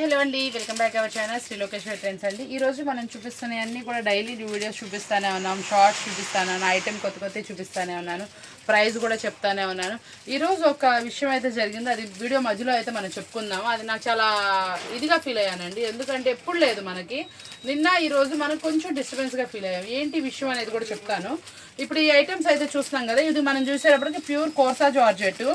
Hello అండి, welcome back our channel Sri Lokeshwari trends అండి. ఈరోజు మనం చూపిస్తున్న అన్నీ కూడా డైలీ వీడియోస్ చూపిస్తానే ఉన్నాం, షార్ట్స్ చూపిస్తానే ఉన్నాను, ఐటెం కొత్త చూపిస్తానే ఉన్నాను, ప్రైస్ కూడా చెప్తానే ఉన్నాను. ఈరోజు ఒక విషయం అయితే జరిగింది, అది వీడియో మధ్యలో అయితే మనం చెప్పుకుందాము. అది నాకు చాలా ఇదిగా ఫీల్ అయ్యానండి, ఎందుకంటే ఎప్పుడు లేదు మనకి. నిన్న ఈరోజు మనం కొంచెం డిస్టర్బెన్స్గా ఫీల్ అయ్యాం. ఏంటి విషయం అనేది కూడా చెప్తాను. ఇప్పుడు ఈ ఐటమ్స్ అయితే చూస్తున్నాం కదా, ఇది మనం చూసేటప్పటికి ప్యూర్ కోర్సా జార్జెట్.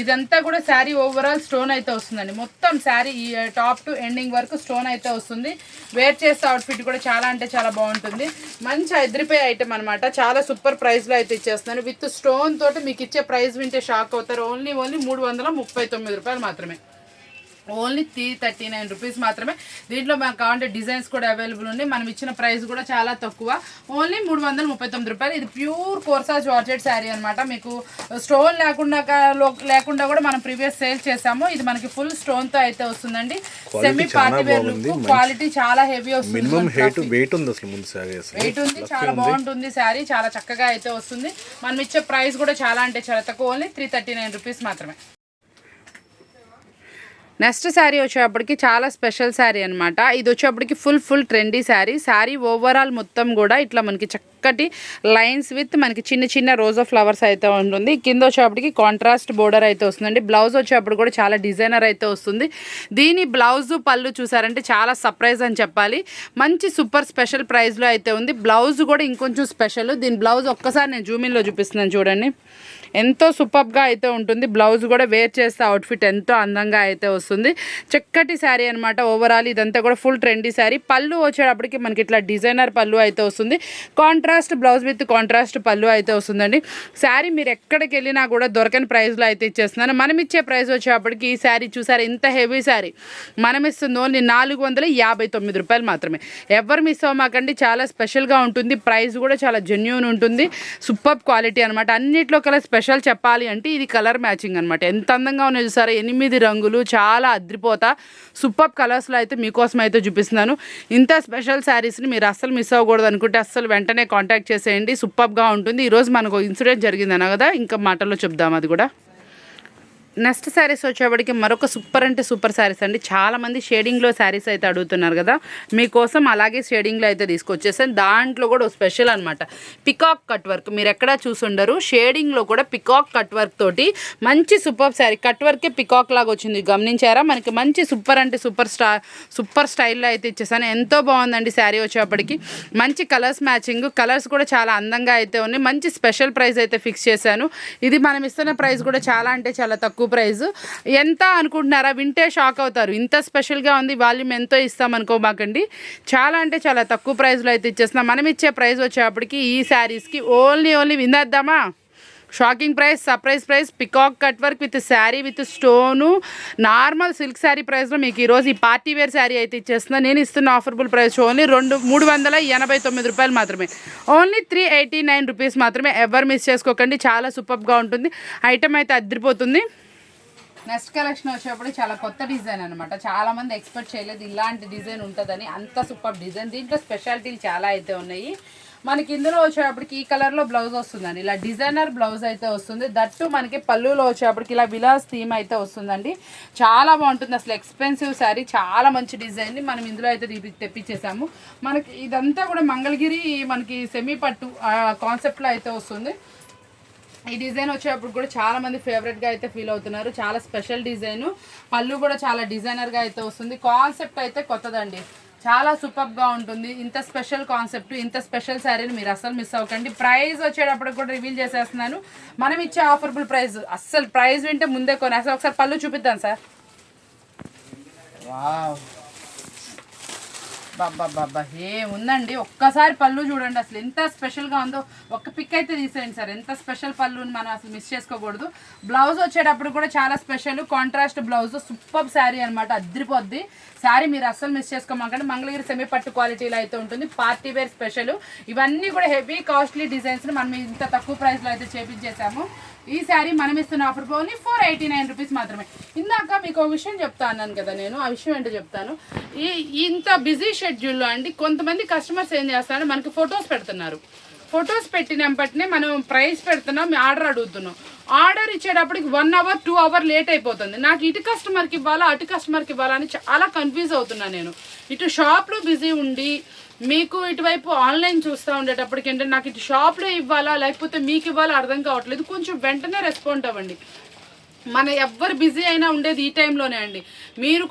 ఇదంతా కూడా శారీ ఓవరాల్ స్టోన్ అయితే వస్తుందండి. మొత్తం శారీ ఈ టాప్ టు ఎండింగ్ వరకు స్టోన్ అయితే వస్తుంది. వేర్ చేసే అవుట్ఫిట్ కూడా చాలా అంటే చాలా బాగుంటుంది. మంచి అదిరిపోయే ఐటమ్ అనమాట. చాలా సూపర్ ప్రైస్లో అయితే ఇచ్చేస్తున్నాను. విత్ స్టోన్ తోటి మీకు ఇచ్చే ప్రైస్ వింటే షాక్ అవుతారు. ఓన్లీ 339 రూపాయలు మాత్రమే. ఓన్లీ 339 రూపీస్ మాత్రమే. దీంట్లో మనకు కావాలంటే డిజైన్స్ కూడా అవైలబుల్ ఉన్నాయి. మనం ఇచ్చిన ప్రైస్ కూడా చాలా తక్కువ, ఓన్లీ 339 రూపాయలు. ఇది ప్యూర్ కోర్సా జార్జెట్ శారీ అనమాట. మీకు స్టోన్ లేకుండా కూడా మనం ప్రీవియస్ సేల్ చేసాము. ఇది మనకి ఫుల్ స్టోన్తో అయితే వస్తుందండి. Semi party wear look, quality చాలా హెవీ వస్తుంది. వెయిట్ ఉంది, చాలా బాగుంటుంది శారీ. చాలా చక్కగా అయితే వస్తుంది. మనం ఇచ్చే ప్రైస్ కూడా చాలా అంటే చాలా తక్కువ, ఓన్లీ 339 రూపీస్ మాత్రమే. నెక్స్ట్ శారీ వచ్చేప్పటికి చాలా స్పెషల్ శారీ అనమాట. ఇది వచ్చేప్పటికి full trendy sari. Sari overall మొత్తం కూడా ఇట్లా మనకి చక్కటి లైన్స్ విత్ మనకి చిన్న రోజా ఫ్లవర్స్ అయితే ఉంటుంది. కింద వచ్చేప్పటికి కాంట్రాస్ట్ బోర్డర్ అయితే వస్తుందండి. బ్లౌజ్ వచ్చేప్పుడు కూడా చాలా డిజైనర్ అయితే వస్తుంది. దీని బ్లౌజ్ పళ్ళు చూసారంటే చాలా సర్ప్రైజ్ అని చెప్పాలి. మంచి సూపర్ స్పెషల్ ప్రైస్లో అయితే ఉంది. బ్లౌజ్ కూడా ఇంకొంచెం స్పెషల్. దీని బ్లౌజ్ ఒక్కసారి నేను జూమిన్లో చూపిస్తున్నాను చూడండి. ఎంతో సూపర్గా అయితే ఉంటుంది. బ్లౌజ్ కూడా వేర్ చేస్తే అవుట్ఫిట్ ఎంతో అందంగా అయితే వస్తుంది. చక్కటి శారీ అనమాట. ఓవరాల్ ఇదంతా కూడా ఫుల్ ట్రెండీ శారీ. పళ్ళు వచ్చేటప్పటికి మనకి ఇట్లా డిజైనర్ పళ్ళు అయితే వస్తుంది. కాంట్రాస్ట్ బ్లౌజ్ విత్ కాంట్రాస్ట్ పళ్ళు అయితే వస్తుందండి. శారీ మీరు ఎక్కడికి వెళ్ళినా కూడా దొరకని ప్రైస్లో అయితే ఇచ్చేస్తున్నాను. మనం ఇచ్చే ప్రైస్ వచ్చేటప్పటికి ఈ శారీ చూసారు ఎంత హెవీ శారీ మనం ఇస్తుంది ఓన్లీ 459 రూపాయలు మాత్రమే. ఎవరు మిస్ అవ్వమాకండి, చాలా స్పెషల్గా ఉంటుంది. ప్రైస్ కూడా చాలా జెన్యూన్ ఉంటుంది. సూపర్ క్వాలిటీ అనమాట. అన్నిట్లో కల స్పెషల్ చెప్పాలి అంటే ఇది కలర్ మ్యాచింగ్ అనమాట. ఎంత అందంగా ఉన్నాయి చూసారా, 8 రంగులు, చాలా అద్రిపోతా సూపర్ కలర్స్లో అయితే మీకోసం అయితే చూపిస్తున్నాను. ఇంత స్పెషల్ శారీస్ని మీరు అస్సలు మిస్ అవ్వకూడదు అనుకుంటే అస్సలు వెంటనే కాంటాక్ట్ చేసేయండి. సూపర్గా ఉంటుంది. ఈరోజు మనకు ఇన్సిడెంట్ జరిగిందన్న కదా, ఇంకా మాటల్లో చెప్దాం అది కూడా. నెక్స్ట్ శారీస్ వచ్చేప్పటికి మరొక సూపర్ అంటే సూపర్ శారీస్ అండి. చాలామంది షేడింగ్లో శారీస్ అయితే అడుగుతున్నారు కదా, మీకోసం అలాగే షేడింగ్లో అయితే తీసుకొచ్చేసాను. దాంట్లో కూడా స్పెషల్ అనమాట, పికాక్ కట్ వర్క్. మీరు ఎక్కడా చూసుండరు, షేడింగ్లో కూడా పికాక్ కట్ వర్క్ తోటి మంచి సూపర్ శారీ. కట్ వర్కే పికాక్ లాగా వచ్చింది, గమనించారా? మనకి మంచి సూపర్ అంటే సూపర్ స్టైల్లో అయితే ఇచ్చేసాను. ఎంతో బాగుందండి శారీ వచ్చేప్పటికి. మంచి కలర్స్ మ్యాచింగ్, కలర్స్ కూడా చాలా అందంగా అయితే ఉన్నాయి. మంచి స్పెషల్ ప్రైస్ అయితే ఫిక్స్ చేశాను. ఇది మనం ఇస్తున్న ప్రైస్ కూడా చాలా అంటే చాలా తక్కువ ప్రైస్. ఎంత అనుకుంటున్నారా? వింటే షాక్ అవుతారు. ఇంత స్పెషల్గా ఉంది, వాల్యూమ్ ఎంతో ఇస్తాం అనుకోమాకండి. చాలా అంటే చాలా తక్కువ ప్రైస్లో అయితే ఇచ్చేస్తున్నాం. మనం ఇచ్చే ప్రైస్ వచ్చేప్పటికి ఈ శారీస్కి ఓన్లీ విందేద్దామా, shocking price, surprise price, peacock cut work with sari with stone, normal silk sari ప్రైస్లో మీకు ఈరోజు ఈ పార్టీ వేర్ శారీ అయితే ఇచ్చేస్తున్నా. నేను ఇస్తున్న ఆఫర్బుల్ ప్రైస్ ఓన్లీ 389 రూపాయలు మాత్రమే. ఓన్లీ 389 రూపీస్ మాత్రమే. ఎవరు మిస్ చేసుకోకండి, చాలా సూపర్గా ఉంటుంది. ఐటమ్ అయితే అదిరిపోతుంది. నెక్స్ట్ కలెక్షన్ వచ్చేప్పుడు చాలా కొత్త డిజైన్ అనమాట. చాలామంది ఎక్స్పెక్ట్ చేయలేదు ఇలాంటి డిజైన్ ఉంటుందని, అంత సూపర్ డిజైన్. దీంట్లో స్పెషాలిటీలు చాలా అయితే ఉన్నాయి. మనకి ఇందులో వచ్చేటప్పటికి ఈ కలర్లో బ్లౌజ్ వస్తుందండి. ఇలా డిజైనర్ బ్లౌజ్ అయితే వస్తుంది. దట్టు మనకి పళ్ళులో వచ్చేటప్పటికి ఇలా విలాస్ థీమ్ అయితే వస్తుందండి. చాలా బాగుంటుంది. అసలు ఎక్స్పెన్సివ్ శారీ, చాలా మంచి డిజైన్ని మనం ఇందులో అయితే తెప్పించేసాము. మనకి ఇదంతా కూడా మంగళగిరి మనకి సెమీ పట్టు కాన్సెప్ట్లో అయితే వస్తుంది. ఈ డిజైన్ వచ్చేటప్పుడు కూడా చాలా మంది ఫేవరెట్గా అయితే ఫీల్ అవుతున్నారు. చాలా స్పెషల్ డిజైను. పళ్ళు కూడా చాలా డిజైనర్గా అయితే వస్తుంది. కాన్సెప్ట్ అయితే కొత్తదండి, చాలా సూపర్గా ఉంటుంది. ఇంత స్పెషల్ కాన్సెప్ట్, ఇంత స్పెషల్ శారీని మీరు అస్సలు మిస్ అవ్వకండి. ప్రైస్ వచ్చేటప్పుడు కూడా రివీల్ చేసేస్తున్నాను. మనం ఇచ్చే ఆఫర్బుల్ ప్రైస్, అస్సలు ప్రైస్ వింటే ముందే కొనేస్తాను. ఒకసారి పళ్ళు చూపిద్దాం సార్. వావ్, బాబా ఏముందండి, ఒక్కసారి పళ్ళు చూడండి అసలు ఎంత స్పెషల్గా ఉందో. ఒక్క పిక్ అయితే తీసేయండి సార్. ఎంత స్పెషల్ పళ్ళుని మనం అసలు మిస్ చేసుకోకూడదు. బ్లౌజ్ వచ్చేటప్పుడు కూడా చాలా special contrast blouse. Super sari అనమాట, అదిరిపోద్ది శారీ. మీరు అస్సలు మిస్ చేసుకోమాకండి. మంగళగిరి సెమీ పట్టు క్వాలిటీలో అయితే ఉంటుంది. Party wear special. ఇవన్నీ కూడా హెవీ కాస్ట్లీ డిజైన్స్ మనం ఇంత తక్కువ ప్రైస్లో అయితే చేపించేసాము. ఈ శారీ మనం ఇస్తున్న ఆఫర్ ఓన్లీ 489 రూపీస్ మాత్రమే. ఇందాక మీకు ఒక విషయం చెప్తా అన్నాను కదా, నేను ఆ విషయం ఏంటో చెప్తాను. ఇంత బిజీ షెడ్యూల్లో అండి కొంతమంది కస్టమర్స్ ఏం చేస్తారంటే మనకి ఫొటోస్ పెడుతున్నారు. ఫొటోస్ పెట్టినప్పటినే మనం ప్రైస్ పెడుతున్నాం, ఆర్డర్ అడుగుతున్నాం. ఆర్డర్ ఇచ్చేటప్పటికి 1 అవర్ 2 అవర్ లేట్ అయిపోతుంది. నాకు ఇటు కస్టమర్కి ఇవ్వాలా అటు కస్టమర్కి ఇవ్వాలా అని చాలా కన్ఫ్యూజ్ అవుతున్నాను నేను. ఇటు షాప్లో బిజీ ఉండి మీకు ఇటువైపు ఆన్లైన్ చూస్తూ ఉండేటప్పటికి ఏంటంటే నాకు ఇటు షాప్లో ఇవ్వాలా లేకపోతే మీకు ఇవ్వాలా అర్థం కావట్లేదు. కొంచెం వెంటనే రెస్పాండ్ అవ్వండి. మన ఎవ్వరు బిజీ అయినా ఉండేది ఈ టైంలోనే అండి. మీకు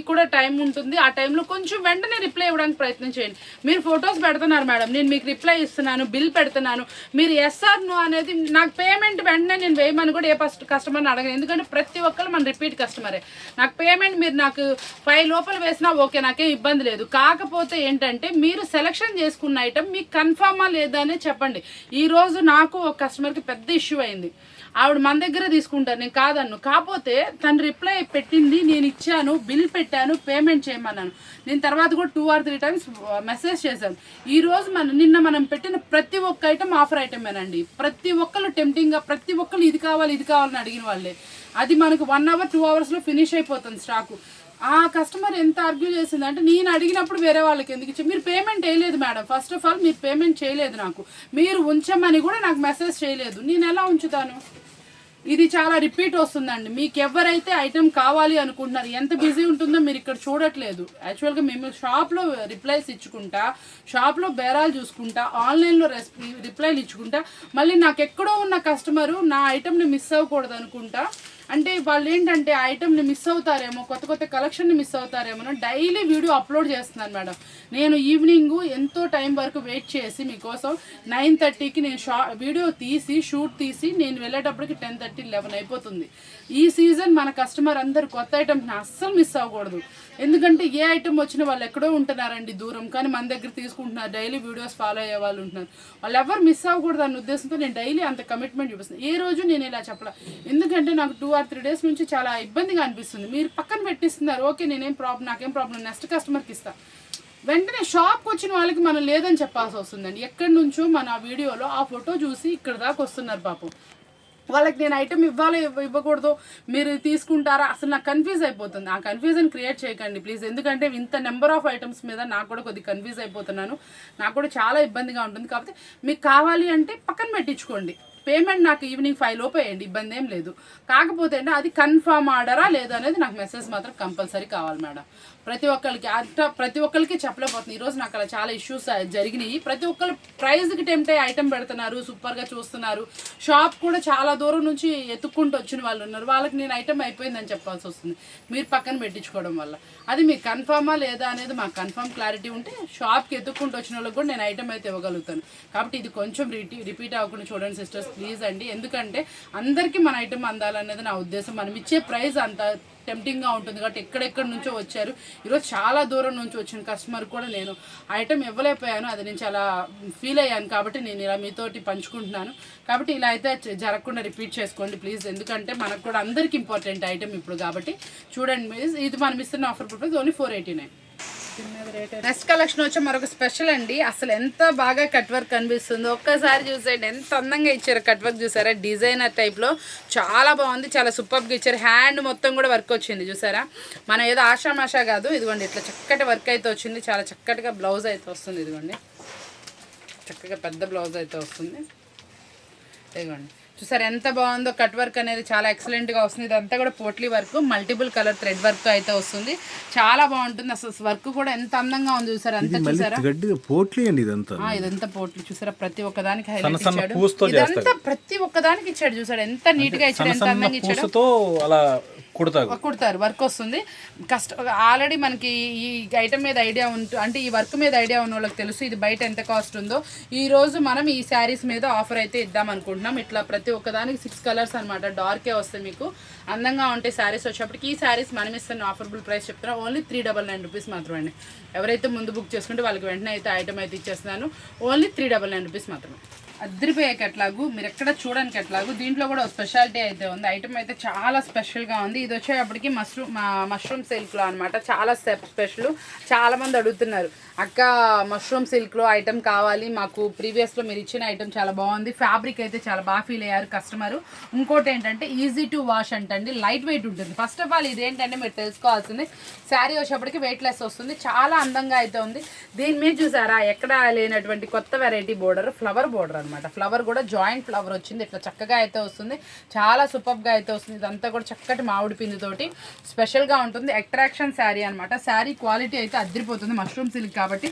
కూడా టైం ఉంటుంది. ఆ టైంలో కొంచెం వెంటనే రిప్లై ఇవ్వడానికి ప్రయత్నం చేయండి. మీరు ఫొటోస్ పెడుతున్నారు మేడం, నేను మీకు రిప్లై ఇస్తున్నాను, బిల్ పెడుతున్నాను, మీరు ఎస్ ఆర్ నో అనేది నాకు పేమెంట్ వెంటనే నేను వేయమని కూడా ఏ కస్టమర్ని అడగను. ఎందుకంటే ప్రతి ఒక్కరు మన రిపీట్ కస్టమరే. నాకు పేమెంట్ మీరు నాకు 5 లోపల వేసినా ఓకే, నాకేం ఇబ్బంది లేదు. కాకపోతే ఏంటంటే మీరు సెలెక్షన్ చేసుకున్న ఐటమ్ మీకు కన్ఫర్మా లేదా అనేది చెప్పండి. ఈరోజు నాకు ఒక కస్టమర్కి పెద్ద ఇష్యూ అయింది. ఆవిడ మన దగ్గర తీసుకుంటారు, నేను కాదన్ను. కాకపోతే తను రిప్లై పెట్టింది, నేను ఇచ్చాను, బిల్ పెట్టాను, పేమెంట్ చేయమన్నాను. నేను తర్వాత కూడా 2 or 3 టైమ్స్ మెసేజ్ చేశాను. ఈరోజు నిన్న మనం పెట్టిన ప్రతి ఒక్క ఐటమ్ ఆఫర్ ఐటమేనండి. ప్రతి ఒక్కరు టెంప్టింగ్గా ప్రతి ఒక్కరు ఇది కావాలని అడిగిన వాళ్ళే. అది మనకు 1 hour 2 hours ఫినిష్ అయిపోతుంది స్టాకు. ఆ కస్టమర్ ఎంత ఆర్గ్యూ చేసిందంటే నేను అడిగినప్పుడు వేరే వాళ్ళకి ఎందుకు ఇచ్చారు, మీరు పేమెంట్ వేయలేదు మేడం. ఫస్ట్ ఆఫ్ ఆల్ మీరు పేమెంట్ చేయలేదు, నాకు మీరు ఉంచమని కూడా నాకు మెసేజ్ చేయలేదు, నేను ఎలా ఉంచుతాను? ఇది చాలా రిపీట్ వస్తుందండి. మీకు ఎవరైతే ఐటెం కావాలి అనుకుంటున్నారు, ఎంత బిజీ ఉంటుందో మీరు ఇక్కడ చూడట్లేదు. యాక్చువల్గా మేము షాప్లో రిప్లైస్ ఇచ్చుకుంటా, షాప్లో బేరాలు చూసుకుంటా, ఆన్లైన్లో రిప్లైలు ఇచ్చుకుంటా, మళ్ళీ నాకు ఎక్కడో ఉన్న కస్టమరు నా ఐటెంని మిస్ అవ్వకూడదు అనుకుంటా. అంటే వాళ్ళు ఏంటంటే ఆ ఐటెంని మిస్ అవుతారేమో, కొత్త కలెక్షన్ని మిస్ అవుతారేమో డైలీ వీడియో అప్లోడ్ చేస్తున్నాను మేడం. నేను ఈవినింగ్ ఎంతో టైం వరకు వెయిట్ చేసి మీకోసం 9:30కి నేను వీడియో తీసి షూట్ తీసి నేను వెళ్ళేటప్పటికి 10:30 11 అయిపోతుంది. ఈ సీజన్ మన కస్టమర్ అందరు కొత్త ఐటమ్ని అస్సలు మిస్ అవ్వకూడదు. ఎందుకంటే ఏ ఐటెం వచ్చినా వాళ్ళు ఎక్కడో ఉంటున్నారండి దూరం, కానీ మన దగ్గర తీసుకుంటున్నారు, డైలీ వీడియోస్ ఫాలో అయ్యే వాళ్ళు ఉంటున్నారు. వాళ్ళు ఎవరు మిస్ అవ్వకూడదు అన్న ఉద్దేశంతో నేను డైలీ అంత కమిట్మెంట్ చూపిస్తాను. ఏ రోజు నేను ఇలా చెప్పలా, ఎందుకంటే నాకు 2 or 3 days నుంచి చాలా ఇబ్బందిగా అనిపిస్తుంది. మీరు పక్కన పెట్టిస్తున్నారు, ఓకే నాకేం ప్రాబ్లం, నెక్స్ట్ కస్టమర్కి ఇస్తా. వెంటనే షాప్కి వచ్చిన వాళ్ళకి మనం లేదని చెప్పాల్సి వస్తుందండి. ఎక్కడి నుంచో మన వీడియోలో ఆ ఫోటో చూసి ఇక్కడ దాకా వస్తున్నారు పాపం. వాళ్ళకి నేను ఐటెం ఇవ్వాలో ఇవ్వకూడదు, మీరు తీసుకుంటారా, అసలు నాకు కన్ఫ్యూజ్ అయిపోతుంది. ఆ కన్ఫ్యూజన్ క్రియేట్ చేయకండి ప్లీజ్. ఎందుకంటే ఇంత నెంబర్ ఆఫ్ ఐటమ్స్ మీద నాకు కూడా కొద్దిగా కన్ఫ్యూజ్ అయిపోతున్నాను, నాకు కూడా చాలా ఇబ్బందిగా ఉంటుంది. కాబట్టి మీకు కావాలి అంటే పక్కన పెట్టించుకోండి. పేమెంట్ నాకు ఈవినింగ్ 5 లోపు వేయండి, ఇబ్బంది ఏం లేదు. కాకపోతే అంటే అది కన్ఫర్మ్ ఆర్డరా లేదా అనేది నాకు మెసేజ్ మాత్రం కంపల్సరీ కావాలి మేడం. ప్రతి ఒక్కరికి చెప్పలేకపోతుంది. ఈరోజు నాకు అలా చాలా ఇష్యూస్ జరిగినాయి. ప్రతి ఒక్కరు ప్రైజ్కి టెంప్ట్ అయ్యి ఐటెం పెడుతున్నారు, సూపర్గా చూస్తున్నారు. షాప్ కూడా చాలా దూరం నుంచి ఎత్తుక్కుంటూ వచ్చిన వాళ్ళు ఉన్నారు, వాళ్ళకి నేను ఐటెం అయిపోయిందని చెప్పాల్సి వస్తుంది మీరు పక్కన పెట్టించుకోవడం వల్ల. అది మీకు కన్ఫర్మా లేదా అనేది మాకు కన్ఫర్మ్ క్లారిటీ ఉంటే షాప్కి ఎత్తుక్కుంటూ వచ్చిన వాళ్ళకి కూడా నేను ఐటెం అయితే ఇవ్వగలుగుతాను. కాబట్టి ఇది కొంచెం రిపీట్ అవ్వకుండా చూడండి సిస్టర్స్ ప్లీజ్ అండి. ఎందుకంటే అందరికీ మన ఐటెం అందాలనేది నా ఉద్దేశం. మనం ఇచ్చే ప్రైస్ అంత టెంప్టింగ్గా ఉంటుంది కాబట్టి ఎక్కడెక్కడి నుంచో వచ్చారు. ఈరోజు చాలా దూరం నుంచి వచ్చిన కస్టమర్ కూడా నేను ఐటెం ఇవ్వలేకపోయాను, అది నేను చాలా ఫీల్ అయ్యాను. కాబట్టి నేను ఇలా మీతోటి పంచుకుంటున్నాను. కాబట్టి ఇలా అయితే జరగకుండా రిపీట్ చేసుకోండి ప్లీజ్. ఎందుకంటే మనకు కూడా అందరికి ఇంపార్టెంట్ ఐటెం ఇప్పుడు. కాబట్టి చూడండి, ఇది మనం ఇస్తున్న offer price only 489. Next collection వచ్చి మరొక స్పెషల్ అండి. అసలు ఎంత బాగా కట్ వర్క్ కనిపిస్తుందో ఒక్కసారి చూసేయండి. ఎంత అందంగా ఇచ్చారు కట్ వర్క్, చూసారా? డిజైనర్ టైప్లో చాలా బాగుంది, చాలా సూపర్గా ఇచ్చారు. హ్యాండ్ మొత్తం కూడా వర్క్ వచ్చింది చూసారా? మనం ఏదో ఆషామాషా కాదు, ఇదిగోండి ఇట్లా చక్కటి వర్క్ అయితే వచ్చింది. చాలా చక్కటిగా బ్లౌజ్ అయితే వస్తుంది. ఇదిగోండి చక్కగా పెద్ద బ్లౌజ్ అయితే వస్తుంది. ఇదిగోండి చూసారు ఎంత బాగుందో. కట్ వర్క్ అనేది చాలా ఎక్సలెంట్గా వస్తుంది. ఇదంతా కూడా potli work, multiple colour thread work అయితే వస్తుంది. చాలా బాగుంటుంది. అసలు వర్క్ కూడా ఎంత అందంగా ఉంది చూసారు. అంతా చూసారా? పోట్లీ అండి ఇదంతా. ఇదంతా పోట్లీ చూసారా? ప్రతి ఒక్కదానికి హైలైట్ ఇచ్చాడు. ఇదంతా ప్రతి ఒక్కదానికి ఇచ్చాడు చూసాడు. ఎంత నీట్ గా ఇచ్చాడు, ఎంత అందంగా ఇచ్చాడు. కుడతారు వర్క్ వస్తుంది. ఆల్రెడీ మనకి ఈ ఐటమ్ మీద ఐడియా అంటే ఈ వర్క్ మీద ఐడియా ఉన్న వాళ్ళకి తెలుసు ఇది బయట ఎంత కాస్ట్ ఉందో. ఈ రోజు మనం ఈ శారీస్ మీద ఆఫర్ అయితే ఇద్దాం అనుకుంటున్నాం. ఇట్లా ప్రతి ఒక్కదానికి 6 కలర్స్ అనమాట. డార్కే వస్తాయి మీకు, అందంగా ఉంటాయి శారీస్. వచ్చేప్పటికి ఈ శారీస్ మనం ఇస్తున్న ఆఫర్బుల్ ప్రైస్ చెప్తున్నాం ఓన్లీ 399 రూపీస్ మాత్రమే అండి. ఎవరైతే ముందు బుక్ చేసుకుంటే వాళ్ళకి వెంటనే అయితే ఐటమ్ అయితే ఇచ్చేస్తున్నాను. ఓన్లీ 399 రూపీస్ మాత్రమే. అద్దరిపోయే కట్లాగు, మీరు ఎక్కడ చూడడానికి కట్లాగు. దీంట్లో కూడా స్పెషాలిటీ అయితే ఉంది. ఐటమ్ అయితే చాలా స్పెషల్గా ఉంది. ఇది వచ్చేటప్పటికి మష్రూమ్ సిల్క్లో అనమాట. చాలా స్పెషల్. చాలామంది అడుగుతున్నారు, అక్క మష్రూమ్ సిల్క్లో ఐటమ్ కావాలి మాకు, ప్రీవియస్లో మీరు ఇచ్చిన ఐటమ్ చాలా బాగుంది, ఫ్యాబ్రిక్ అయితే చాలా బాగా ఫీల్ అయ్యారు కస్టమరు. ఇంకోటి ఏంటంటే ఈజీ టు వాష్ అంటండి, లైట్ వెయిట్ ఉంటుంది. ఫస్ట్ ఆఫ్ ఆల్ ఇదేంటంటే మీరు తెలుసుకోవాల్సింది, శారీ వచ్చేప్పటికి వెయిట్ లెస్ వస్తుంది. చాలా అందంగా అయితే ఉంది. దీని మీద చూసారా ఎక్కడ లేనటువంటి కొత్త వెరైటీ బోర్డర్, ఫ్లవర్ బోర్డర్ అనమాట. అనమాట. ఫ్లవర్ కూడా జాయింట్ ఫ్లవర్ వచ్చింది, ఇట్లా చక్కగా అయితే వస్తుంది, చాలా సూపర్గా అయితే వస్తుంది. ఇదంతా కూడా చక్కటి మామిడి పిండితోటి స్పెషల్గా ఉంటుంది. అట్రాక్షన్ శారీ అనమాట. శారీ క్వాలిటీ అయితే అదిరిపోతుంది, మష్రూమ్ సిల్క్ కాబట్టి.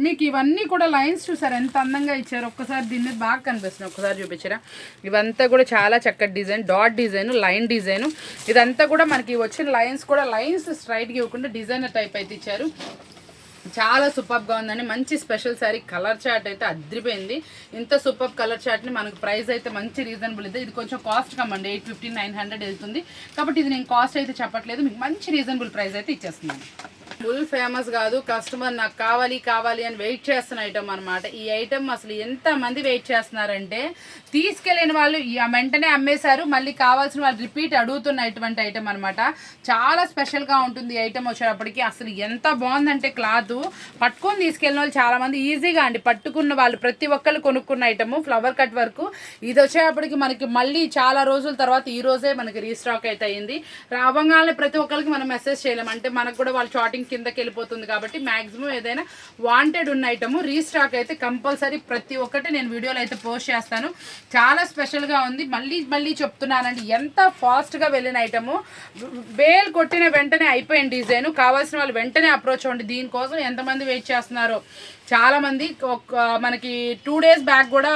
మీకు ఇవన్నీ కూడా లైన్స్ చూసారు ఎంత అందంగా ఇచ్చారు. ఒక్కసారి దీన్ని బాగా కనిపిస్తుంది, ఒక్కసారి చూపించారా. ఇవంతా కూడా చాలా చక్కటి design, dot design, line design. ఇదంతా కూడా మనకి వచ్చిన లైన్స్ కూడా లైన్స్ స్ట్రైట్గా ఇవ్వకుండా డిజైనర్ టైప్ అయితే ఇచ్చారు. చాలా సూపర్గా ఉందండి. మంచి స్పెషల్ శారీ. కలర్ చార్ట్ అయితే అదిరిపోయింది. ఇంత సూపర్ కలర్ చార్ట్ని మనకు ప్రైస్ అయితే మంచి రీజనబుల్ ಇದೆ. ఇది కొంచెం కాస్ట్ కమ్మండి, 850 900 వెళ్తుంది కాబట్టి ఇది నేను కాస్ట్ అయితే చెప్పట్లేదు, మీకు మంచి రీజనబుల్ ప్రైస్ అయితే ఇచ్చేస్తున్నాను. ఫుల్ ఫేమస్ కాదు, కస్టమర్ నాకు కావాలి కావాలి అని వెయిట్ చేస్తున్న ఐటమ్ అనమాట. ఈ ఐటమ్ అసలు ఎంతమంది వెయిట్ చేస్తున్నారంటే తీసుకెళ్ళిన వాళ్ళు వెంటనే అమ్మేశారు, మళ్ళీ కావాల్సిన వాళ్ళు రిపీట్ అడుగుతున్నటువంటి ఐటమ్ అనమాట. చాలా స్పెషల్గా ఉంటుంది ఈ ఐటమ్ వచ్చేటప్పటికి. అసలు ఎంత బాగుందంటే క్లాత్ పట్టుకొని తీసుకెళ్ళిన వాళ్ళు చాలామంది ఈజీగా అండి పట్టుకున్న వాళ్ళు ప్రతి ఒక్కళ్ళు కొనుక్కున్న ఐటమ్ ఫ్లవర్ కట్ వరకు. ఇది వచ్చేటప్పటికి మనకి మళ్ళీ చాలా రోజుల తర్వాత ఈ రోజే మనకి రీస్టాక్ అయితే అయింది. రావంగానే ప్రతి ఒక్కరికి మనం మెసేజ్ చేయలేం, అంటే మనకు కూడా వాళ్ళు షార్టింగ్ కిందకి వెళ్ళిపోతుంది కాబట్టి మ్యాక్సిమం ఏదైనా వాంటెడ్ ఉన్న ఐటమ్ రీస్టాక్ అయితే కంపల్సరీ ప్రతి ఒక్కటి నేను వీడియోలో అయితే పోస్ట్ చేస్తాను. చాలా స్పెషల్గా ఉంది. మళ్ళీ చెప్తున్నానండి, ఎంత ఫాస్ట్గా వెళ్ళిన ఐటము. బేల్ కొట్టిన వెంటనే అయిపోయిన డిజైన్. కావాల్సిన వాళ్ళు వెంటనే అప్రోచ్ అవ్వండి. దీనికోసం ఎంతమంది వెయిట్ చేస్తున్నారో చాలామంది. మనకి 2 days బ్యాక్ కూడా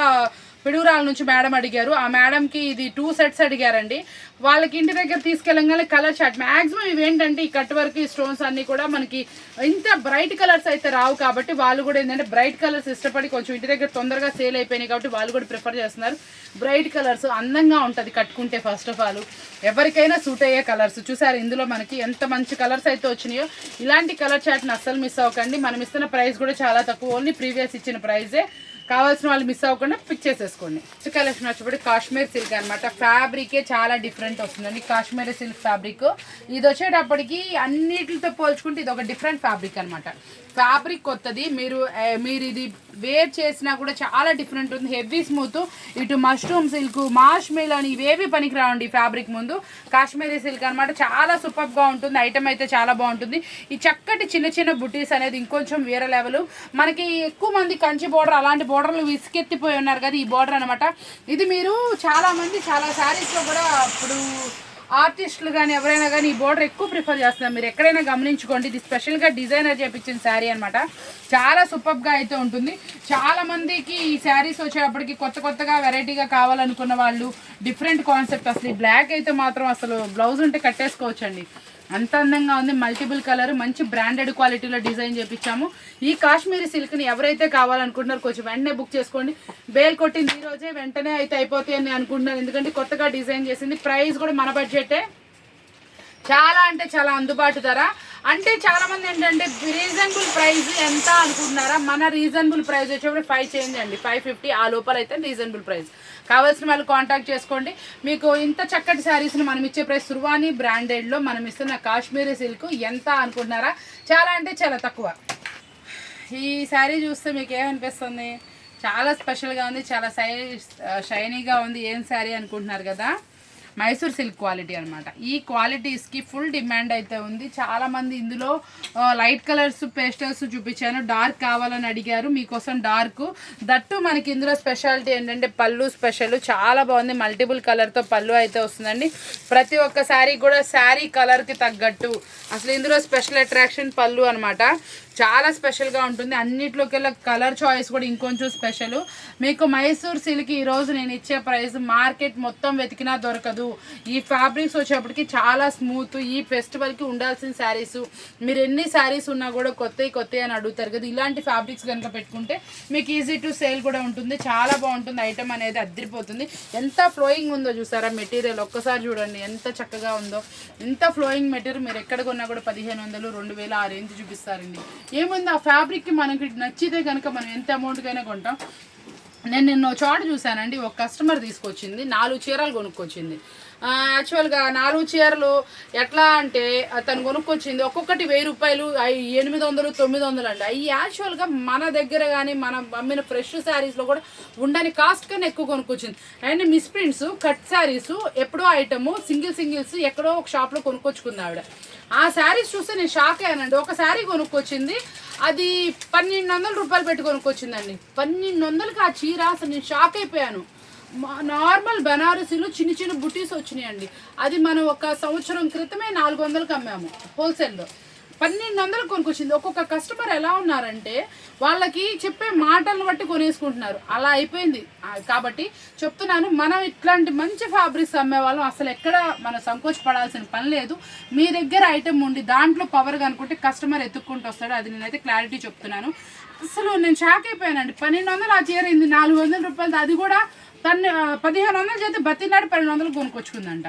పిడుగురాల నుంచి మేడం అడిగారు. ఆ మేడంకి ఇది 2 sets అడిగారండి. వాళ్ళకి ఇంటి దగ్గర తీసుకెళ్ళగానే కలర్ చార్ట్ మ్యాక్సిమం ఇవేంటంటే ఈ కట్ వర్క్ ఈ స్టోన్స్ అన్నీ కూడా మనకి ఇంత బ్రైట్ కలర్స్ అయితే రావు కాబట్టి వాళ్ళు కూడా ఏంటంటే బ్రైట్ కలర్స్ ఇష్టపడి కొంచెం ఇంటి దగ్గర తొందరగా సేల్ అయిపోయినాయి కాబట్టి వాళ్ళు కూడా ప్రిఫర్ చేస్తున్నారు. బ్రైట్ కలర్స్ అందంగా ఉంటుంది కట్టుకుంటే. ఫస్ట్ ఆఫ్ ఆల్ ఎవరికైనా సూట్ అయ్యే కలర్స్ చూసారు. ఇందులో మనకి ఎంత మంచి కలర్స్ అయితే వచ్చినాయో. ఇలాంటి కలర్ చార్ట్ని అస్సలు మిస్ అవ్వకండి. మనం ఇస్తున్న ప్రైస్ కూడా చాలా తక్కువ, ఓన్లీ ప్రీవియస్ ఇచ్చిన ప్రైజే. కావాల్సిన వాళ్ళు మిస్ అవ్వకుండా పిక్ చేసేసుకోండి. నెక్స్ట్ కలెక్షన్ వచ్చేప్పటి కాశ్మీర్ సిల్క్ అనమాట. ఫ్యాబ్రికే చాలా డిఫరెంట్ వస్తుందండి. కాశ్మీర్ సిల్క్ ఫ్యాబ్రిక్ ఇది వచ్చేటప్పటికి అన్నిటితో పోల్చుకుంటే ఇది ఒక డిఫరెంట్ ఫ్యాబ్రిక్ అనమాట. ఫ్యాబ్రిక్ కొత్తది, మీరు ఇది వేర్ చేసినా కూడా చాలా డిఫరెంట్ ఉంది. హెవీ స్మూత్, ఇటు మష్రూమ్ సిల్క్ మాష్ మెల్ అని ఇవేవి పనికి రావండి ఫ్యాబ్రిక్ ముందు. కాశ్మీరీ సిల్క్ అనమాట. చాలా సూపర్గా ఉంటుంది. ఐటమ్ అయితే చాలా బాగుంటుంది. ఈ చక్కటి చిన్న చిన్న బుటీస్ అనేది ఇంకొంచెం వేరే లెవెల్. మనకి ఎక్కువ మంది కంచి బోర్డర్ అలాంటి బోర్డర్లు విసుకెత్తిపోయి ఉన్నారు కదా, ఈ బోర్డర్ అనమాట. ఇది మీరు చాలామంది చాలా శారీస్లో కూడా ఇప్పుడు ఆర్టిస్టులు కానీ ఎవరైనా కానీ ఈ బోర్డర్ ఎక్కువ ప్రిఫర్ చేస్తున్నారు. మీరు ఎక్కడైనా గమనించుకోండి. ఇది స్పెషల్గా డిజైనర్ చేయించిన శారీ అనమాట. చాలా సూపర్గా అయితే ఉంటుంది. చాలామందికి ఈ శారీస్ వచ్చేటప్పటికి కొత్తగా వెరైటీగా కావాలనుకున్న వాళ్ళు డిఫరెంట్ కాన్సెప్ట్. అసలు ఈ బ్లాక్ అయితే మాత్రం అసలు బ్లౌజ్ ఉంటే కట్టేసుకోవచ్చండి, అంత అందంగా ఉంది. మల్టిపుల్ కలర్, మంచి బ్రాండెడ్ క్వాలిటీలో డిజైన్ చేయించాము. ఈ కాశ్మీరీ సిల్క్ని ఎవరైతే కావాలనుకుంటున్నారో కొంచెం వెంటనే బుక్ చేసుకోండి. బేల్ కొట్టింది ఈ రోజే, వెంటనే అయితే అయిపోతాయి అని అనుకుంటున్నాను. ఎందుకంటే కొత్తగా డిజైన్ చేసింది. ప్రైస్ కూడా మన బడ్జెటే, చాలా అంటే చాలా అందుబాటు ధర. అంటే చాలామంది ఏంటంటే రీజనబుల్ ప్రైస్ ఎంత అనుకుంటున్నారా, మన రీజనబుల్ ప్రైస్ వచ్చేప్పుడు 5 చేంజ్ అండి, 550 ఆ లోపల అయితే రీజనబుల్ ప్రైస్. కావాల్సిన వాళ్ళు కాంటాక్ట్ చేసుకోండి. మీకు ఇంత చక్కటి శారీస్ని మనం ఇచ్చే ప్రైస్ సుర్వాణి బ్రాండెడ్లో మనం ఇస్తున్న కాశ్మీరీ సిల్క్ ఎంత అనుకుంటున్నారా, చాలా అంటే చాలా తక్కువ. ఈ శారీ చూస్తే మీకు ఏమనిపిస్తుంది? చాలా స్పెషల్గా ఉంది, చాలా షైనీగా ఉంది. ఏం శారీ అనుకుంటున్నారు కదా, మైసూర్ సిల్క్ క్వాలిటీ అనమాట. ఈ క్వాలిటీస్కి ఫుల్ డిమాండ్ అయితే ఉంది. చాలామంది ఇందులో లైట్ కలర్స్ పేస్టల్స్ చూపించాను, డార్క్ కావాలని అడిగారు. మీకోసం డార్క్ దట్టు. మనకి ఇందులో స్పెషాలిటీ ఏంటంటే పళ్ళు స్పెషల్ చాలా బాగుంది. మల్టిపుల్ కలర్తో పళ్ళు అయితే వస్తుందండి. ప్రతి ఒక్క శారీ కూడా శారీ కలర్కి తగ్గట్టు అసలు ఇందులో స్పెషల్ అట్రాక్షన్ పళ్ళు అనమాట. చాలా స్పెషల్గా ఉంటుంది. అన్నిట్లోకెల్లా కలర్ చాయిస్ కూడా ఇంకొంచెం స్పెషల్. మీకు మైసూర్ సిల్క్ ఈరోజు నేను ఇచ్చే ప్రైస్ మార్కెట్ మొత్తం వెతికినా దొరకదు. ఈ ఫ్యాబ్రిక్స్ వచ్చేప్పటికి చాలా స్మూత్. ఈ ఫెస్టివల్కి ఉండాల్సిన శారీస్, మీరు ఎన్ని శారీస్ ఉన్నా కూడా కొత్త అని అడుగుతారు కదా, ఇలాంటి ఫ్యాబ్రిక్స్ కనుక పెట్టుకుంటే మీకు ఈజీ టు సేల్ కూడా ఉంటుంది. చాలా బాగుంటుంది. ఐటమ్ అనేది అద్దరిపోతుంది. ఎంత ఫ్లోయింగ్ ఉందో చూసారా మెటీరియల్, ఒక్కసారి చూడండి ఎంత చక్కగా ఉందో. ఎంత ఫ్లోయింగ్ మెటీరియల్ మీరు ఎక్కడ కొన్నా కూడా 1500 2000 ఆ రేంజ్ చూపిస్తారండి. ఏముంది ఆ ఫ్యాబ్రిక్కి మనకి నచ్చితే కనుక మనం ఎంత అమౌంట్కైనా కొంటాం. నేను నిన్న చోట చూశానండి, ఒక కస్టమర్ తీసుకొచ్చింది 4 చీరలు కొనుక్కొచ్చింది. యాక్చువల్గా 4 చీరలు ఎట్లా అంటే తను కొనుక్కొచ్చింది ఒక్కొక్కటి 1000 రూపాయలు, 800 900 అండి. అవి యాక్చువల్గా మన దగ్గర కానీ మనం అమ్మిన ఫ్రెష్ శారీస్లో కూడా ఉండని కాస్ట్ కన్నా ఎక్కువ కొనుక్కొచ్చింది. And miss prints cut saris ఎప్పుడో ఐటము సింగిల్స్ ఎక్కడో ఒక షాప్లో కొనుక్కొచ్చుకుంది ఆవిడ. ఆ శారీస్ చూస్తే నేను షాక్ అయ్యానండి. ఒక శారీ కొనుక్కొచ్చింది, అది 1200 రూపాయలు పెట్టి కొనుక్కొచ్చిందండి. 1200కి ఆ చీర అసలు నేను షాక్ అయిపోయాను. నార్మల్ బనారసీలు చిన్న చిన్న బుటీస్ వచ్చినాయండి. అది మనం ఒక సంవత్సరం క్రితమే 400కి అమ్మాము హోల్సేల్లో. 1200 కొనుక్కొచ్చింది. ఒక్కొక్క కస్టమర్ ఎలా ఉన్నారంటే వాళ్ళకి చెప్పే మాటలను బట్టి కొనేసుకుంటున్నారు, అలా అయిపోయింది. కాబట్టి చెప్తున్నాను, మనం ఇట్లాంటి మంచి ఫ్యాబ్రిక్స్ అమ్మే వాళ్ళం అసలు ఎక్కడ మనం సంకోచపడాల్సిన పని లేదు. మీ దగ్గర ఐటెం ఉండి దాంట్లో పవర్ కనుకుంటే కస్టమర్ ఎత్తుక్కుంటూ వస్తాడు. అది నేనైతే క్లారిటీ చెప్తున్నాను. అసలు నేను షాక్ అయిపోయానండి. 1200 ఆ చీర అయింది, 400 రూపాయలది. అది కూడా తను 1500 చేస్తే బతినాడు 1200 కొనుక్కొచ్చుకుందంట.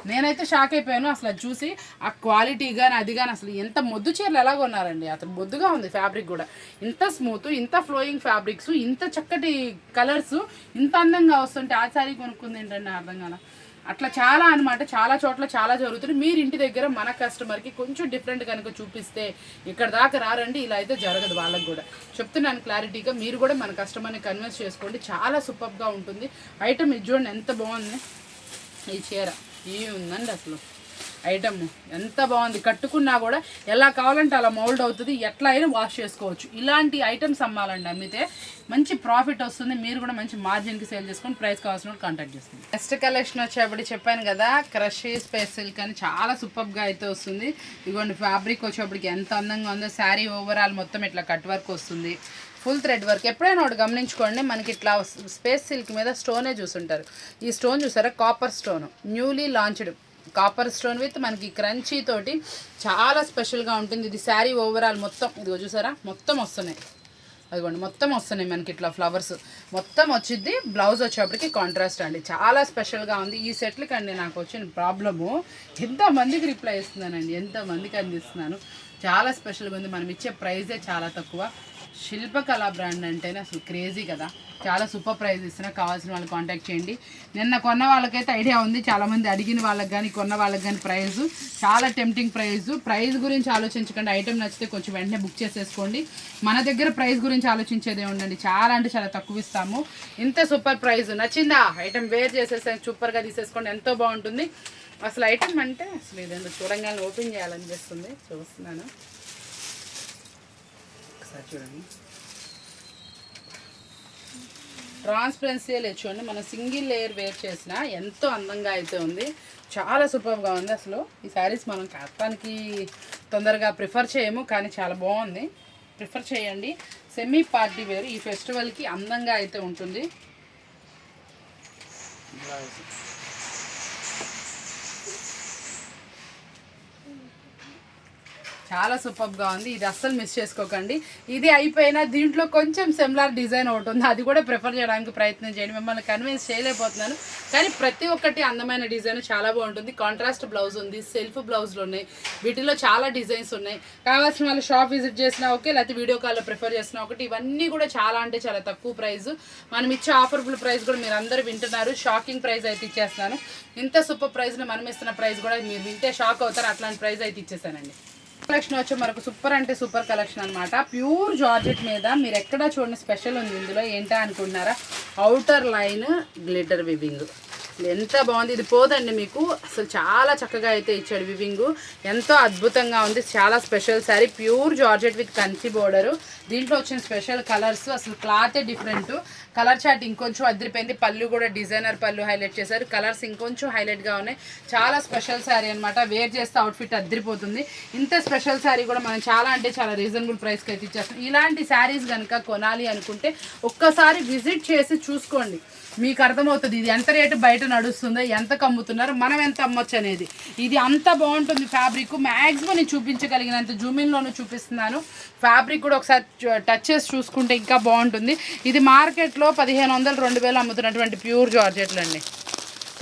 నేనైతే షాక్ అయిపోయాను అసలు అది చూసి. ఆ క్వాలిటీ కానీ అది కానీ అసలు ఎంత మొద్దు చీరలు ఎలా కొన్నారండి. అసలు మొద్దుగా ఉంది ఫ్యాబ్రిక్ కూడా. ఇంత స్మూత్, ఇంత ఫ్లోయింగ్ ఫ్యాబ్రిక్స్, ఇంత చక్కటి కలర్స్, ఇంత అందంగా వస్తుంటే ఆ శారీ కొనుక్కుంది ఏంటంటే అర్థం కాల. అట్లా చాలా అనమాట, చాలా చోట్ల చాలా జరుగుతుంది. మీరు ఇంటి దగ్గర మన కస్టమర్కి కొంచెం డిఫరెంట్ కనుక చూపిస్తే ఇక్కడ దాకా రారండి. ఇలా అయితే జరగదు. వాళ్ళకి కూడా చెప్తున్నాను క్లారిటీగా. మీరు కూడా మన కస్టమర్ని కన్విన్స్ చేసుకోండి. చాలా సూపర్గా ఉంటుంది ఐటమ్. ఇది చూడండి ఎంత బాగుంది ఈ చీర. ఉందండి అసలు ఐటమ్ ఎంత బాగుంది. కట్టుకున్నా కూడా ఎలా కావాలంటే అలా మౌల్డ్ అవుతుంది, ఎట్లా అయినా వాష్ చేసుకోవచ్చు. ఇలాంటి ఐటమ్స్ అమ్మాలండి, అమ్మితే మంచి ప్రాఫిట్ వస్తుంది. మీరు కూడా మంచి మార్జిన్కి సేల్ చేసుకొని ప్రైస్ కావాల్సిన కాంటాక్ట్ చేస్తుంది. నెక్స్ట్ కలెక్షన్ వచ్చేప్పుడు చెప్పాను కదా, క్రష్ స్పేస్ సిల్క్ అని చాలా సూపర్గా అయితే వస్తుంది. ఇదిగోండి ఫ్యాబ్రిక్ వచ్చేప్పటికి ఎంత అందంగా ఉందో. శారీ ఓవరాల్ మొత్తం ఇట్లా కట్ వర్క్ వస్తుంది, ఫుల్ థ్రెడ్ వర్క్. ఎప్పుడైనా ఒకటి గమనించుకోండి, మనకి ఇట్లా స్పేస్ సిల్క్ మీద స్టోనే చూసుంటారు. ఈ స్టోన్ చూసారా, copper stone, newly launched copper stone with మనకి క్రంచీ తోటి చాలా స్పెషల్గా ఉంటుంది. ఇది శారీ ఓవరాల్ మొత్తం ఇదిగో చూసారా, మొత్తం వస్తున్నాయి. అదిగోండి మొత్తం వస్తున్నాయి మనకి ఇట్లా ఫ్లవర్స్ మొత్తం వచ్చింది. బ్లౌజ్ వచ్చేప్పటికి కాంట్రాస్ట్ అండి, చాలా స్పెషల్గా ఉంది. ఈ సెట్లకి అండి నాకు వచ్చిన ప్రాబ్లము, ఎంతమందికి రిప్లై ఇస్తున్నానండి, ఎంతమందికి అందిస్తున్నాను. చాలా స్పెషల్గా ఉంది. మనం ఇచ్చే ప్రైజే చాలా తక్కువ. శిల్పకళ బ్రాండ్ అంటేనే అసలు క్రేజీ కదా. చాలా సూపర్ ప్రైజ్ ఇస్తున్నా, కావాల్సిన వాళ్ళు కాంటాక్ట్ చేయండి. నిన్న కొన్న వాళ్ళకైతే ఐడియా ఉంది, చాలామంది అడిగిన వాళ్ళకి కానీ కొన్న వాళ్ళకి కానీ ప్రైజు చాలా టెంప్టింగ్ ప్రైజు. ప్రైజ్ గురించి ఆలోచించకండి, ఐటెం నచ్చితే కొంచెం వెంటనే బుక్ చేసేసుకోండి. మన దగ్గర ప్రైస్ గురించి ఆలోచించేదే ఉండండి, చాలా అంటే చాలా తక్కువ ఇస్తాము. ఇంత సూపర్ ప్రైజ్ నచ్చిందా, ఐటెం వేర్ చేసేసే సూపర్గా తీసేసుకోండి, ఎంతో బాగుంటుంది. అసలు ఐటెం అంటే అసలు ఇదేంటో చూడంగానే ఓపెన్ చేయాలనిపిస్తుంది. చూస్తున్నాను ఒకసారి చూడండి. ట్రాన్స్పరెన్సీ లేదు చూడండి, మనం సింగిల్ లేయర్ వేర్ చేసిన ఎంతో అందంగా అయితే ఉంది. చాలా సూపర్గా ఉంది. అసలు ఈ శారీస్ మనం కట్టడానికి తొందరగా ప్రిఫర్ చేయము, కానీ చాలా బాగుంది, ప్రిఫర్ చేయండి. సెమీ పార్టీ వేర్ ఈ ఫెస్టివల్కి అందంగా అయితే ఉంటుంది. చాలా సూపర్గా ఉంది. ఇది అస్సలు మిస్ చేసుకోకండి. ఇది అయిపోయినా దీంట్లో కొంచెం సిమిలర్ డిజైన్ ఒకటి ఉంది, అది కూడా ప్రిఫర్ చేయడానికి ప్రయత్నం చేయండి. మిమ్మల్ని కన్విన్స్ చేయలేకపోతున్నాను, కానీ ప్రతి ఒక్కటి అందమైన డిజైన్ చాలా బాగుంటుంది. కాంట్రాస్ట్ బ్లౌజ్ ఉంది, సెల్ఫ్ బ్లౌజ్లు ఉన్నాయి, వీటిలో చాలా డిజైన్స్ ఉన్నాయి. కావాల్సిన వాళ్ళు షాప్ విజిట్ చేసినా ఓకే, లేకపోతే వీడియో కాల్లో ప్రిఫర్ చేసినా ఒకటి. ఇవన్నీ కూడా చాలా అంటే చాలా తక్కువ ప్రైస్. మనం ఇచ్చే ఆఫర్బుల్ ప్రైస్ కూడా మీరు అందరూ వింటున్నారు. షాకింగ్ ప్రైస్ అయితే ఇచ్చేస్తున్నాను. ఇంత సూపర్ ప్రైస్ని మనం ఇస్తున్న ప్రైస్ కూడా మీరు వింటే షాక్ అవుతారు. అట్లాంటి ప్రైస్ అయితే ఇచ్చేసానండి. కలెక్షన్ వచ్చి మనకు సూపర్ అంటే సూపర్ కలెక్షన్ అనమాట. ప్యూర్ జార్జెట్ మీద మీరు ఎక్కడ చూడండి స్పెషల్ ఉంది. ఇందులో ఏంటా అనుకుంటున్నారా, అవుటర్ లైన్ గ్లిటర్ వివింగ్. ఎంత బాగుంది, ఇది పోదండి మీకు. అసలు చాలా చక్కగా అయితే ఇచ్చాడు వివింగ్, ఎంతో అద్భుతంగా ఉంది. చాలా special sari, pure georgette with Kanchi border. దీంట్లో వచ్చిన స్పెషల్ కలర్స్, అసలు క్లాతే డిఫరెంట్. కలర్ చాట్ ఇంకొంచెం అదిరిపోయింది. పళ్ళు కూడా డిజైనర్ పళ్ళు హైలైట్ చేశారు. కలర్స్ ఇంకొంచెం హైలైట్గా ఉన్నాయి. చాలా స్పెషల్ శారీ అనమాట. వేర్ చేస్తే అవుట్ఫిట్ అదిరిపోతుంది. ఇంత స్పెషల్ శారీ కూడా మనం చాలా అంటే చాలా రీజనబుల్ ప్రైస్కి అయితే ఇచ్చేస్తాం. ఇలాంటి శారీస్ కనుక కొనాలి అనుకుంటే ఒక్కసారి విజిట్ చేసి చూసుకోండి, మీకు అర్థమవుతుంది ఇది ఎంత రేటు బయట నడుస్తుందో, ఎంత కమ్ముతున్నారు, మనం ఎంత అమ్మొచ్చు అనేది. ఇది అంత బాగుంటుంది ఫ్యాబ్రిక్. మ్యాక్సిమం నేను చూపించగలిగినంత జూమిన్లోనూ చూపిస్తున్నాను. ఫ్యాబ్రిక్ కూడా ఒకసారి టచ్ చేసి చూసుకుంటే ఇంకా బాగుంటుంది. ఇది మార్కెట్లో 1500 2000 అమ్ముతున్నటువంటి ప్యూర్ జార్జెట్లు అండి.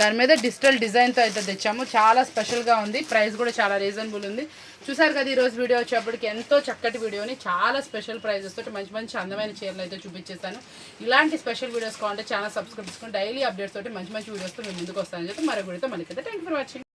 దాని మీద డిజిటల్ డిజైన్తో అయితే తెచ్చాము. చాలా స్పెషల్గా ఉంది. ప్రైస్ కూడా చాలా రీజనబుల్ ఉంది. చూసారు కదా ఈరోజు వీడియో వచ్చేప్పటికి ఎంతో చక్కటి వీడియోని చాలా స్పెషల్ ప్రైజెస్ తోటి మంచి మంచి అందమైన చీరలు అయితే చూపించేస్తాను. ఇలాంటి స్పెషల్ వీడియోస్ కావాలంటే ఛానల్ సబ్స్క్రైబ్ చేసుకొని డైలీ అప్డేట్స్ తోటి మంచి మంచి వీడియోస్తో మేము ముందుకు వస్తానని చెప్పి మరో వీడియోతో మనకైతే థ్యాంక్ యూ ఫర్ వాచింగ్.